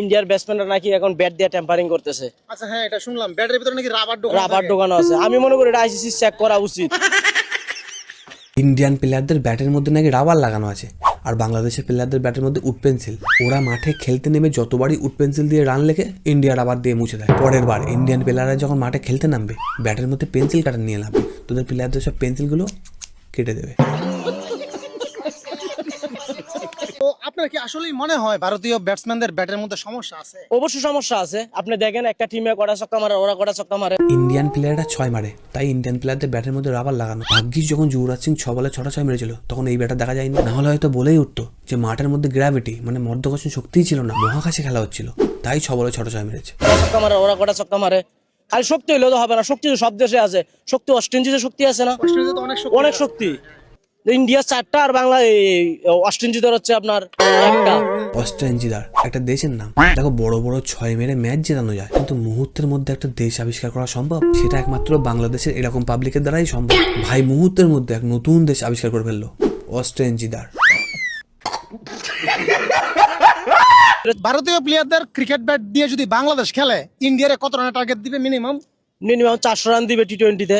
ইন্ডিয়ার ব্যাটসম্যানরা নাকি এখন ব্যাট দিয়ে টেম্পারিং করতেছে। আচ্ছা হ্যাঁ, এটা শুনলাম ব্যাটের ভিতরে নাকি রাবার ঢোকানো আছে। আমি মনে করি এটা আইসিসি চেক করা উচিত। ইন্ডিয়ান প্লেয়ারদের ব্যাটের মধ্যে নাকি রাবার লাগানো আছে, আর বাংলাদেশের প্লেয়ারদের ব্যাটের মধ্যে উড পেন্সিল। ওরা মাঠে খেলতে নেমে যতবারই উড পেন্সিল দিয়ে রান লেগে ইন্ডিয়া রাবার দিয়ে মুছে দেয়। পরের বার ইন্ডিয়ান প্লেয়াররা যখন মাঠে খেলতে নামবে, ব্যাটের মধ্যে পেন্সিল কাটার নিয়ে নামবে, তোদের প্লেয়ারদের সব পেন্সিলগুলো কেটে দেবে। তো আপনার কি আসলেই মনে হয় ভারতীয় ব্যাটসম্যানদের ব্যাটের মধ্যে সমস্যা আছে? অবশ্যই সমস্যা আছে। আপনি দেখেন একটা টিমে কটা ছক্কা মারে, ওরা কটা ছক্কা মারে। ইন্ডিয়ান প্লেয়াররা 6 মারে, তাই ইন্ডিয়ান প্লেয়ারদের ব্যাটের মধ্যে রাবার লাগানো। ভাগ্যিস যখন যুবরাজ সিং 6 বলে 6টা 6 মেরেছিল, তখন এই ব্যাটার দেখা যায়নি। না হলে হয়তো বলেই উঠতো যে মাঠের মধ্যে গ্র্যাভিটি মানে মধ্যাকর্ষণ শক্তিই ছিল না, মহাকাশে খেলা হচ্ছিল, তাই 6 বলে 6টা 6 মেরেছে। ছক্কা মারে, ওরা কটা ছক্কা মারে। খালি শক্তি হইলেও তো হবে না, শক্তি তো সব দেশে আছে। শক্তি ওয়েস্ট ইন্ডিজে শক্তি আছে না, অস্ট্রেলিয়াতে তো অনেক শক্তি। ইন্ডিয়া 4টা আর বাংলা ওয়েস্ট ইন্ডিজের হচ্ছে আপনার 1টা। অস্ট্রেঞ্জিদার একটা দেশের নাম। দেখো, বড় বড় 6 মেরে ম্যাচ জেতানো যায়, কিন্তু মুহূর্তের মধ্যে একটা দেশ আবিষ্কার করা সম্ভব? সেটা একমাত্র বাংলাদেশের এরকম পাবলিকের দ্বারাই সম্ভব। ভাই মুহূর্তের মধ্যে এক নতুন দেশ আবিষ্কার করে ফেললো, অস্ট্রেঞ্জিদার। ভারতীয় প্লেয়ারদের ক্রিকেট ব্যাট দিয়ে যদি বাংলাদেশ খেলে, ইন্ডিয়ারে কত রানের টার্গেট দিবে মিনিমাম? মিনিমাম 400 রান দিবে টি-20-তে।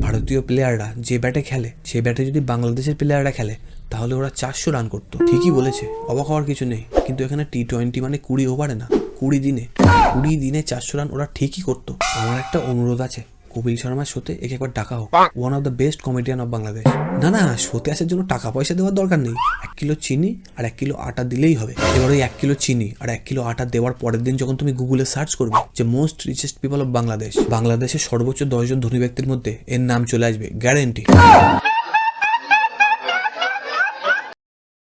ভারতীয় প্লেয়াররা যে ব্যাটে খেলে, সেই ব্যাটে যদি বাংলাদেশের প্লেয়াররা খেলে, তাহলে ওরা 400 রান করতো। ঠিকই বলেছে, অবাক হওয়ার কিছু নেই। কিন্তু এখানে টি-20 মানে 20 ওভারে না, 20 দিনে 400 রান ওরা ঠিকই করতো। আমার একটা অনুরোধ আছে, কপিল শর্মার শোতে একে একবার ডাকা হোক। One of the best comedian of Bangladesh. না, শোতে আসার জন্য টাকা পয়সা দেওয়ার দরকার নেই। 1 কিলো চিনি আর 1 কিলো আটা দিলেই হবে। এবার ওই 1 কিলো চিনি আর 1 কিলো আটা দেওয়ার পরের দিন যখন তুমি গুগলে সার্চ করবে যে most richest people of Bangladesh, বাংলাদেশের সর্বোচ্চ 10 জন ধনী ব্যক্তির মধ্যে এর নাম চলে আসবে, গ্যারেন্টি।